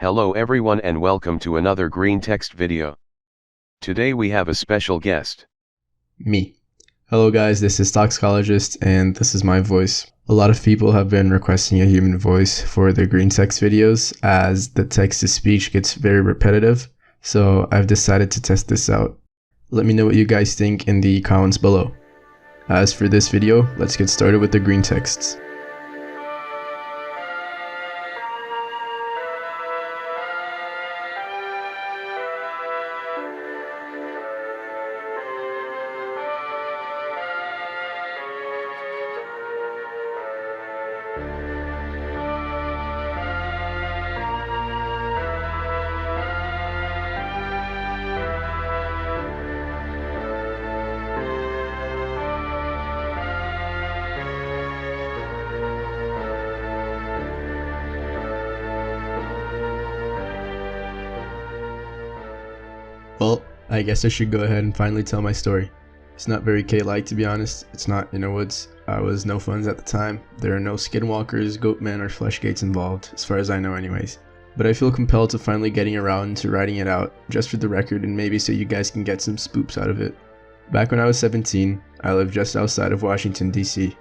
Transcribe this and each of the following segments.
Hello everyone and welcome to another Greentext video. Today we have a special guest. Me. Hello guys, this is Toxicologist and this is my voice. A lot of people have been requesting a human voice for the Greentext videos as the text-to-speech gets very repetitive, so I've decided to test this out. Let me know what you guys think in the comments below. As for this video, let's get started with the Greentexts. Well, I guess I should go ahead and finally tell my story. It's not very K-like, to be honest. It's not in the woods. I was no funds at the time. There are no skinwalkers, goatmen, or fleshgates involved, as far as I know anyways. But I feel compelled to finally getting around to writing it out, just for the record and maybe so you guys can get some spoops out of it. Back when I was 17, I lived just outside of Washington, DC.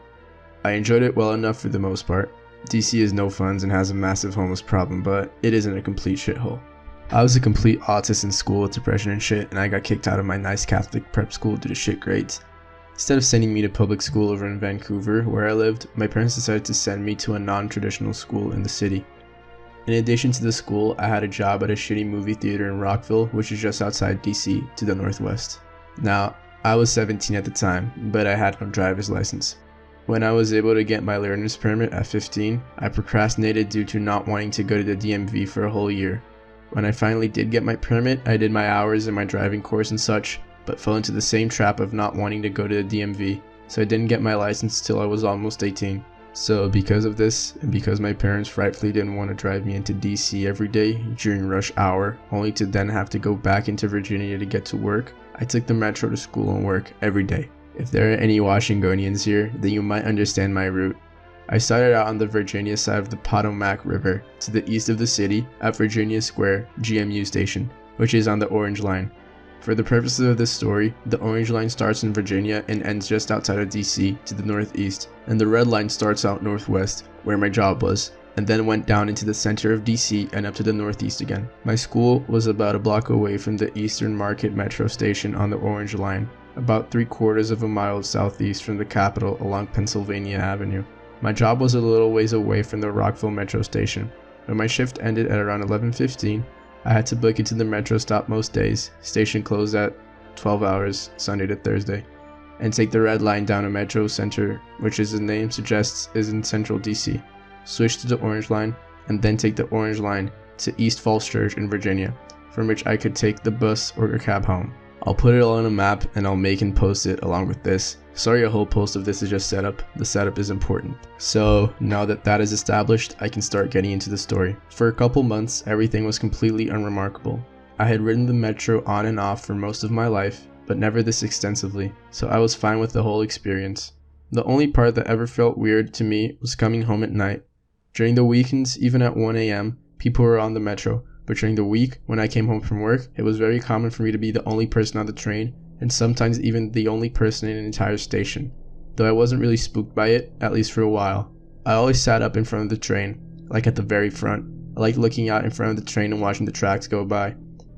I enjoyed it well enough for the most part. DC is no funds and has a massive homeless problem, but it isn't a complete shithole. I was a complete autist in school with depression and shit, and I got kicked out of my nice Catholic prep school due to shit grades. Instead of sending me to public school over in Vancouver, where I lived, my parents decided to send me to a non-traditional school in the city. In addition to the school, I had a job at a shitty movie theater in Rockville, which is just outside DC, to the northwest. Now, I was 17 at the time, but I had no driver's license. When I was able to get my learner's permit at 15, I procrastinated due to not wanting to go to the DMV for a whole year. When I finally did get my permit, I did my hours in my driving course and such, but fell into the same trap of not wanting to go to the DMV, so I didn't get my license till I was almost 18. So because of this, and because my parents rightfully didn't want to drive me into DC every day during rush hour, only to then have to go back into Virginia to get to work, I took the metro to school and work every day. If there are any Washingtonians here, then you might understand my route. I started out on the Virginia side of the Potomac River, to the east of the city, at Virginia Square GMU station, which is on the Orange Line. For the purposes of this story, the Orange Line starts in Virginia and ends just outside of DC to the northeast, and the Red Line starts out northwest, where my job was, and then went down into the center of DC and up to the northeast again. My school was about a block away from the Eastern Market Metro station on the Orange Line, about 3/4 of a mile southeast from the Capitol along Pennsylvania Avenue. My job was a little ways away from the Rockville Metro station. When my shift ended at around 11:15, I had to book into the Metro stop most days, station closed at 12 hours, Sunday to Thursday, and take the Red Line down to Metro Center, which as the name suggests is in central DC, switch to the Orange Line, and then take the Orange Line to East Falls Church in Virginia, from which I could take the bus or a cab home. I'll put it all on a map and I'll make and post it along with this. Sorry a whole post of this is just setup, the setup is important. So now that that is established, I can start getting into the story. For a couple months, everything was completely unremarkable. I had ridden the metro on and off for most of my life, but never this extensively, so I was fine with the whole experience. The only part that ever felt weird to me was coming home at night. During the weekends, even at 1 AM, people were on the metro. But during the week, when I came home from work, it was very common for me to be the only person on the train, and sometimes even the only person in an entire station. Though I wasn't really spooked by it, at least for a while. I always sat up in front of the train, like at the very front. I liked looking out in front of the train and watching the tracks go by.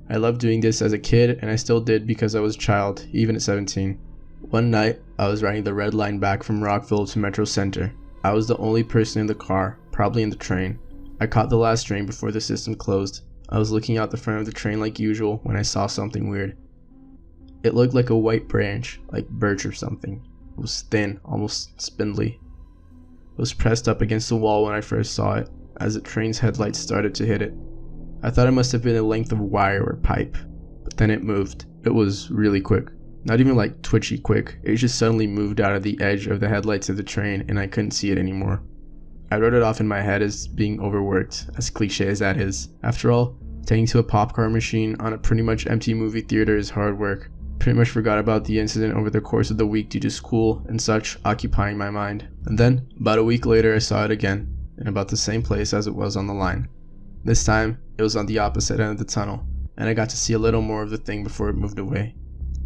I loved doing this as a kid, and I still did because I was a child, even at 17. One night, I was riding the Red Line back from Rockville to Metro Center. I was the only person in the car, probably in the train. I caught the last train before the system closed. I was looking out the front of the train like usual when I saw something weird. It looked like a white branch, like birch or something. It was thin, almost spindly. It was pressed up against the wall when I first saw it, as the train's headlights started to hit it. I thought it must have been a length of wire or pipe, but then it moved. It was really quick. Not even like twitchy quick, it just suddenly moved out of the edge of the headlights of the train and I couldn't see it anymore. I wrote it off in my head as being overworked, as cliche as that is. After all, tending to a popcorn machine on a pretty much empty movie theater is hard work. Pretty much forgot about the incident over the course of the week due to school and such occupying my mind. And then, about a week later, I saw it again, in about the same place as it was on the line. This time, it was on the opposite end of the tunnel, and I got to see a little more of the thing before it moved away.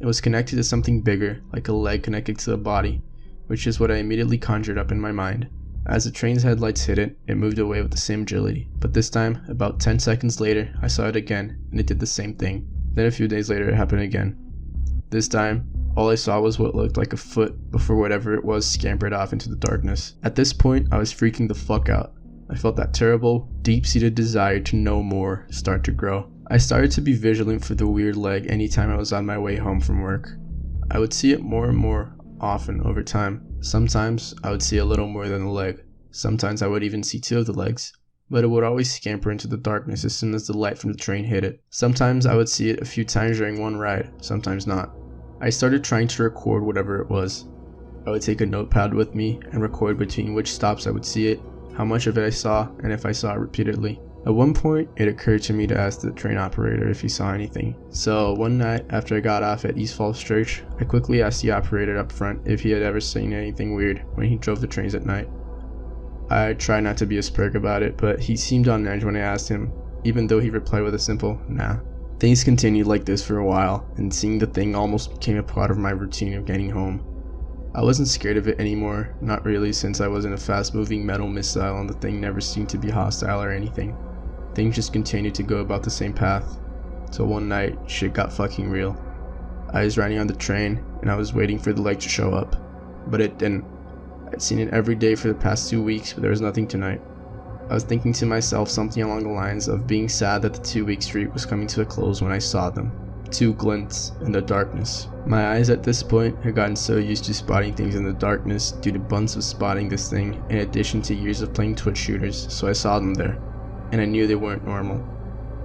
It was connected to something bigger, like a leg connected to a body, which is what I immediately conjured up in my mind. As the train's headlights hit it, it moved away with the same agility, but this time, about 10 seconds later, I saw it again, and it did the same thing. Then a few days later, it happened again. This time, all I saw was what looked like a foot before whatever it was scampered off into the darkness. At this point, I was freaking the fuck out. I felt that terrible, deep-seated desire to know more start to grow. I started to be vigilant for the weird leg anytime I was on my way home from work. I would see it more and more often over time. Sometimes I would see a little more than the leg. Sometimes I would even see two of the legs. But it would always scamper into the darkness as soon as the light from the train hit it. Sometimes I would see it a few times during one ride, sometimes not. I started trying to record whatever it was. I would take a notepad with me and record between which stops I would see it, how much of it I saw, and if I saw it repeatedly. At one point, it occurred to me to ask the train operator if he saw anything. So one night after I got off at East Falls Church, I quickly asked the operator up front if he had ever seen anything weird when he drove the trains at night. I tried not to be a spurg about it, but he seemed on edge when I asked him, even though he replied with a simple, nah. Things continued like this for a while, and seeing the thing almost became a part of my routine of getting home. I wasn't scared of it anymore, not really, since I was in a fast-moving metal missile and the thing never seemed to be hostile or anything. Things just continued to go about the same path, till one night, shit got fucking real. I was riding on the train, and I was waiting for the leg to show up, but it didn't. I'd seen it every day for the past 2 weeks, but there was nothing tonight. I was thinking to myself something along the lines of being sad that the 2-week streak was coming to a close when I saw them. 2 glints in the darkness. My eyes at this point had gotten so used to spotting things in the darkness due to months of spotting this thing in addition to years of playing Twitch shooters, so I saw them there, and I knew they weren't normal.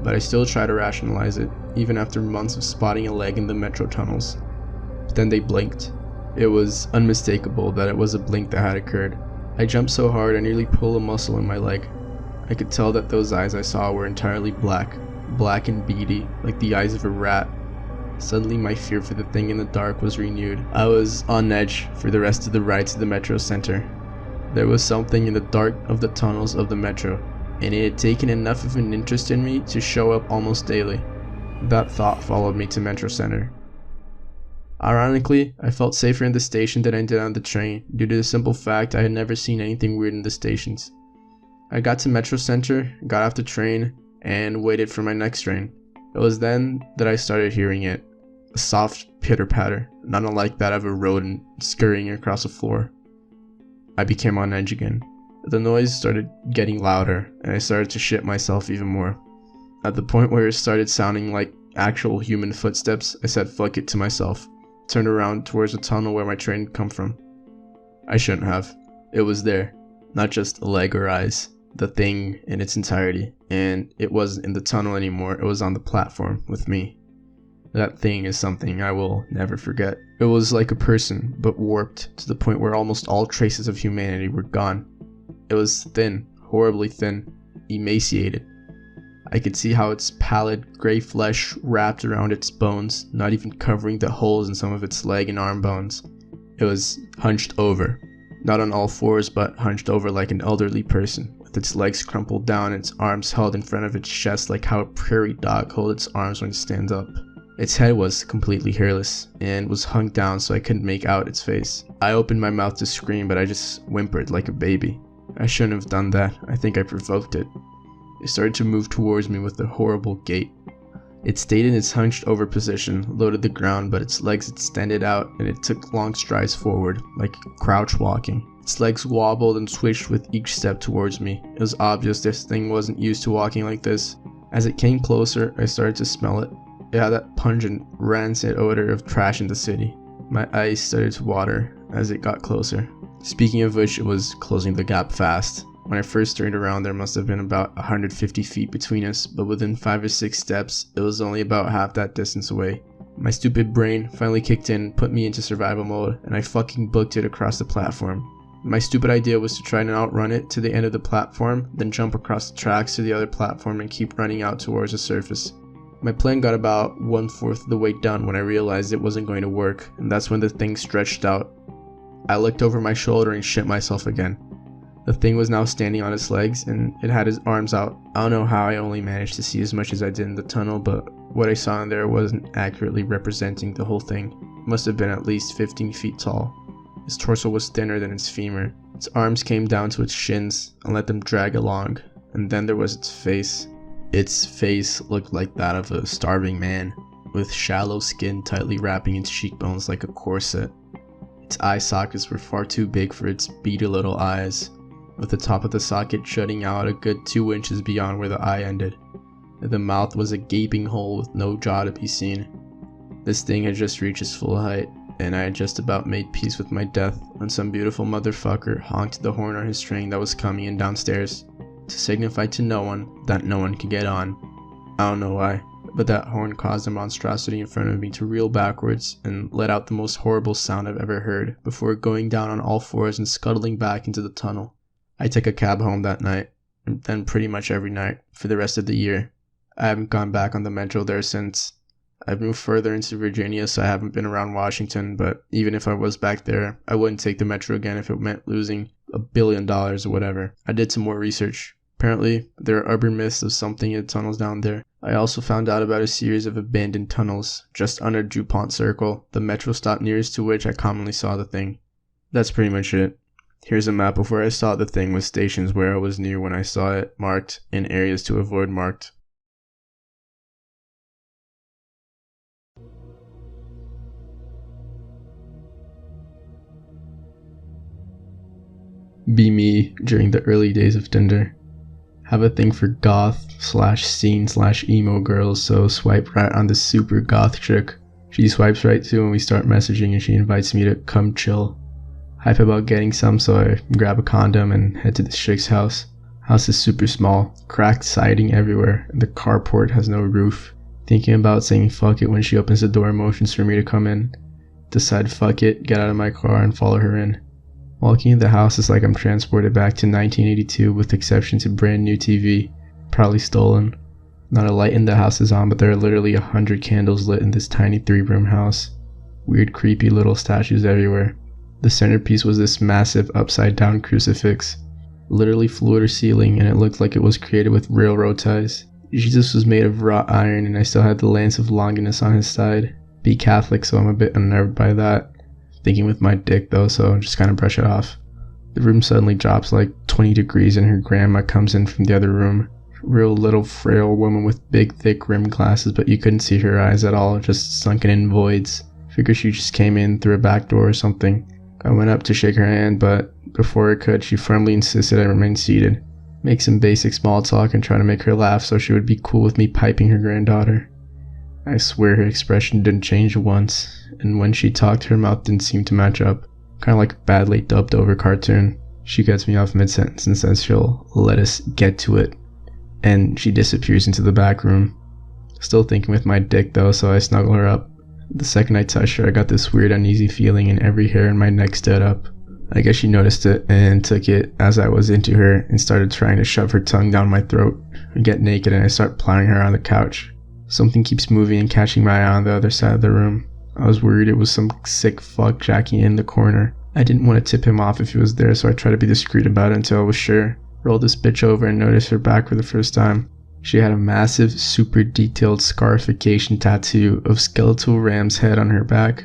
But I still tried to rationalize it, even after months of spotting a leg in the metro tunnels. But then they blinked. It was unmistakable that it was a blink that had occurred. I jumped so hard I nearly pulled a muscle in my leg. I could tell that those eyes I saw were entirely black and beady, like the eyes of a rat. Suddenly my fear for the thing in the dark was renewed. I was on edge for the rest of the ride to the metro center. There was something in the dark of the tunnels of the metro, and it had taken enough of an interest in me to show up almost daily. That thought followed me to Metro Center. Ironically, I felt safer in the station than I did on the train, due to the simple fact I had never seen anything weird in the stations. I got to Metro Center, got off the train, and waited for my next train. It was then that I started hearing it. A soft pitter-patter, not unlike that of a rodent scurrying across the floor. I became on edge again. The noise started getting louder, and I started to shit myself even more. At the point where it started sounding like actual human footsteps, I said fuck it to myself. Turned around towards the tunnel where my train had come from. I shouldn't have. It was there. Not just a leg or eyes. The thing in its entirety. And it wasn't in the tunnel anymore, it was on the platform with me. That thing is something I will never forget. It was like a person, but warped to the point where almost all traces of humanity were gone. It was thin, horribly thin, emaciated. I could see how its pallid, gray flesh wrapped around its bones, not even covering the holes in some of its leg and arm bones. It was hunched over, not on all fours, but hunched over like an elderly person, with its legs crumpled down and its arms held in front of its chest like how a prairie dog holds its arms when it stands up. Its head was completely hairless, and was hung down so I couldn't make out its face. I opened my mouth to scream, but I just whimpered like a baby. I shouldn't have done that. I think I provoked it. It started to move towards me with a horrible gait. It stayed in its hunched over position, low to the ground, but its legs extended out and it took long strides forward, like crouch walking. Its legs wobbled and switched with each step towards me. It was obvious this thing wasn't used to walking like this. As it came closer, I started to smell it. It had that pungent, rancid odor of trash in the city. My eyes started to water as it got closer. Speaking of which, it was closing the gap fast. When I first turned around, there must have been about 150 feet between us, but within 5 or 6 steps, it was only about half that distance away. My stupid brain finally kicked in, put me into survival mode, and I fucking booked it across the platform. My stupid idea was to try and outrun it to the end of the platform, then jump across the tracks to the other platform and keep running out towards the surface. My plan got about 1/4 of the way done when I realized it wasn't going to work, and that's when the thing stretched out. I looked over my shoulder and shit myself again. The thing was now standing on its legs, and it had its arms out. I don't know how I only managed to see as much as I did in the tunnel, but what I saw in there wasn't accurately representing the whole thing. It must have been at least 15 feet tall. Its torso was thinner than its femur. Its arms came down to its shins and let them drag along. And then there was its face. Its face looked like that of a starving man, with shallow skin tightly wrapping its cheekbones like a corset. Its eye sockets were far too big for its beady little eyes, with the top of the socket jutting out a good 2 inches beyond where the eye ended. The mouth was a gaping hole with no jaw to be seen. This thing had just reached its full height, and I had just about made peace with my death when some beautiful motherfucker honked the horn on his train that was coming in downstairs, to signify to no one that no one could get on. I don't know why, but that horn caused the monstrosity in front of me to reel backwards and let out the most horrible sound I've ever heard, before going down on all fours and scuttling back into the tunnel. I took a cab home that night, and then pretty much every night for the rest of the year. I haven't gone back on the Metro there since. I've moved further into Virginia, so I haven't been around Washington, but even if I was back there, I wouldn't take the Metro again if it meant losing $1 billion or whatever. I did some more research. Apparently, there are urban myths of something in the tunnels down there. I also found out about a series of abandoned tunnels just under DuPont Circle, the Metro stop nearest to which I commonly saw the thing. That's pretty much it. Here's a map of where I saw the thing with stations where I was near when I saw it marked and areas to avoid marked. Be me during the early days of Tinder. Have a thing for goth/scene/emo girls, so swipe right on the super goth chick. She swipes right too when we start messaging and she invites me to come chill. Hype about getting some, so I grab a condom and head to this chick's house. House is super small, cracked siding everywhere, and the carport has no roof. Thinking about saying fuck it when she opens the door and motions for me to come in. Decide fuck it, get out of my car and follow her in. Walking in the house is like I'm transported back to 1982 with exception to brand new TV, probably stolen. Not a light in the house is on, but there are literally 100 candles lit in this tiny 3-room house. Weird creepy little statues everywhere. The centerpiece was this massive upside down crucifix, literally floor to ceiling, and it looked like it was created with railroad ties. Jesus was made of wrought iron and I still had the lance of Longinus on his side. Be Catholic, so I'm a bit unnerved by that. Thinking with my dick though, so just kind of brush it off. The room suddenly drops like 20 degrees and her grandma comes in from the other room. Real little frail woman with big thick rimmed glasses, but you couldn't see her eyes at all, just sunken in voids. Figure she just came in through a back door or something. I went up to shake her hand, but before I could, she firmly insisted I remain seated. Make some basic small talk and try to make her laugh so she would be cool with me piping her granddaughter. I swear her expression didn't change once, and when she talked her mouth didn't seem to match up. Kinda like a badly dubbed over cartoon. She cuts me off mid-sentence and says she'll let us get to it, and she disappears into the back room. Still thinking with my dick though, so I snuggle her up. The second I touched her, I got this weird uneasy feeling and every hair in my neck stood up. I guess she noticed it and took it as I was into her and started trying to shove her tongue down my throat. We get naked and I start plowing her on the couch. Something keeps moving and catching my eye on the other side of the room. I was worried it was some sick fuck jacking in the corner. I didn't want to tip him off if he was there, so I tried to be discreet about it until I was sure. Rolled this bitch over and noticed her back for the first time. She had a massive, super detailed scarification tattoo of skeletal ram's head on her back.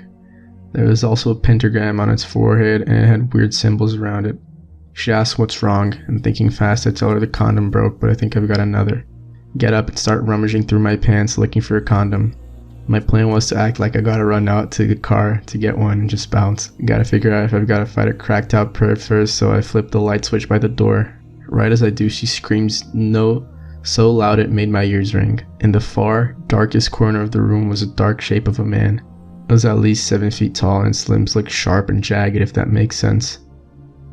There was also a pentagram on its forehead and it had weird symbols around it. She asked what's wrong, and thinking fast I tell her the condom broke, but I think I've got another. Get up and start rummaging through my pants looking for a condom. My plan was to act like I gotta run out to the car to get one and just bounce. Gotta figure out if I've gotta fight a cracked out perv first, so I flip the light switch by the door. Right as I do, she screams no so loud it made my ears ring. In the far, darkest corner of the room was a dark shape of a man. It was at least 7 feet tall and its limbs looked sharp and jagged, if that makes sense.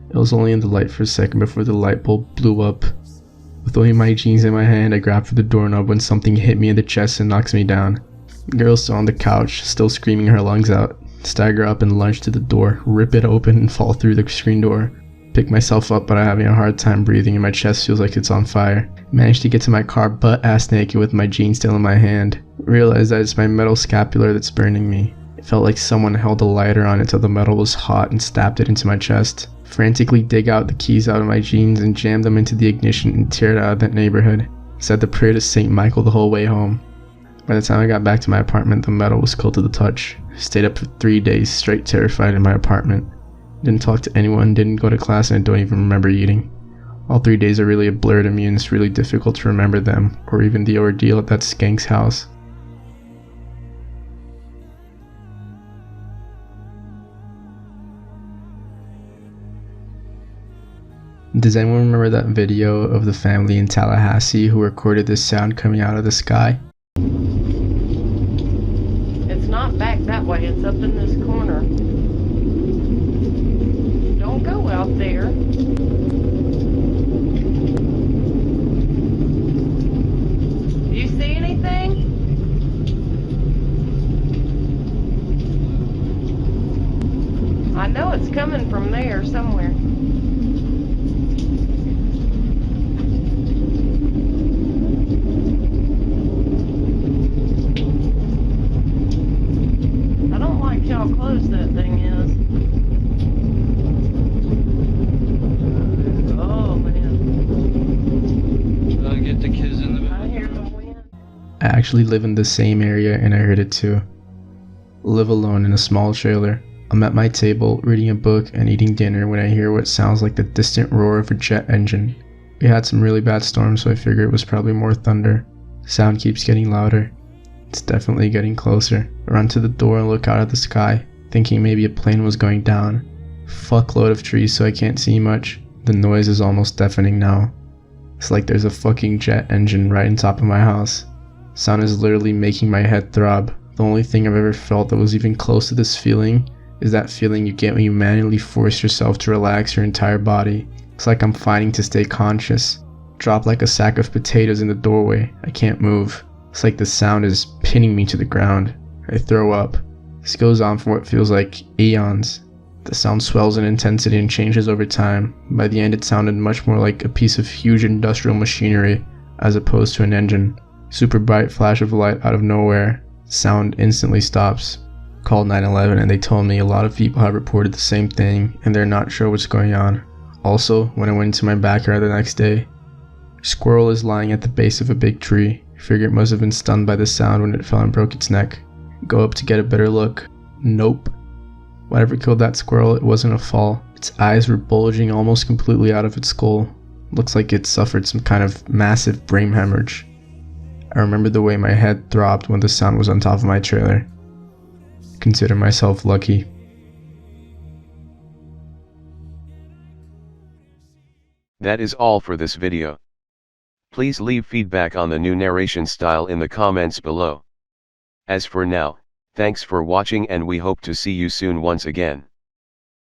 It was only in the light for a second before the light bulb blew up. With only my jeans in my hand, I grabbed for the doorknob when something hit me in the chest and knocks me down. The girl's still on the couch, still screaming her lungs out. Stagger up and lunge to the door, rip it open and fall through the screen door. Pick myself up, but I'm having a hard time breathing and my chest feels like it's on fire. Managed to get to my car butt-ass naked with my jeans still in my hand. Realize that it's my metal scapular that's burning me. Felt like someone held a lighter on until the metal was hot and stabbed it into my chest. Frantically dig out the keys out of my jeans and jam them into the ignition and tear it out of that neighborhood. Said the prayer to St. Michael the whole way home. By the time I got back to my apartment, the metal was cold to the touch. Stayed up for 3 days straight, terrified in my apartment. Didn't talk to anyone, didn't go to class, and I don't even remember eating. All 3 days are really a blur to me, and it's really difficult to remember them, or even the ordeal at that skank's house. Does anyone remember that video of the family in Tallahassee who recorded this sound coming out of the sky? It's not back that way, it's up in this corner. Don't go out there. Do you see anything? I know it's coming from there somewhere. How close that thing is. Oh man. Get the kids in the I hear the wind. I actually live in the same area and I heard it too. Live alone in a small trailer. I'm at my table reading a book and eating dinner when I hear what sounds like the distant roar of a jet engine. We had some really bad storms, so I figured it was probably more thunder. The sound keeps getting louder. It's definitely getting closer. I run to the door and look out at the sky, thinking maybe a plane was going down. Fuckload of trees so I can't see much. The noise is almost deafening now. It's like there's a fucking jet engine right on top of my house. Sound is literally making my head throb. The only thing I've ever felt that was even close to this feeling is that feeling you get when you manually force yourself to relax your entire body. It's like I'm fighting to stay conscious. Drop like a sack of potatoes in the doorway. I can't move. It's like the sound is pinning me to the ground. I throw up. This goes on for what feels like eons. The sound swells in intensity and changes over time. By the end it sounded much more like a piece of huge industrial machinery as opposed to an engine. Super bright flash of light out of nowhere. Sound instantly stops. Called 911 and they told me a lot of people have reported the same thing and they're not sure what's going on. Also, when I went into my backyard the next day, a squirrel is lying at the base of a big tree. Figure it must have been stunned by the sound when it fell and broke its neck. Go up to get a better look. Nope. Whatever killed that squirrel, it wasn't a fall. Its eyes were bulging almost completely out of its skull. Looks like it suffered some kind of massive brain hemorrhage. I remember the way my head throbbed when the sound was on top of my trailer. Consider myself lucky. That is all for this video. Please leave feedback on the new narration style in the comments below. As for now, thanks for watching and we hope to see you soon once again.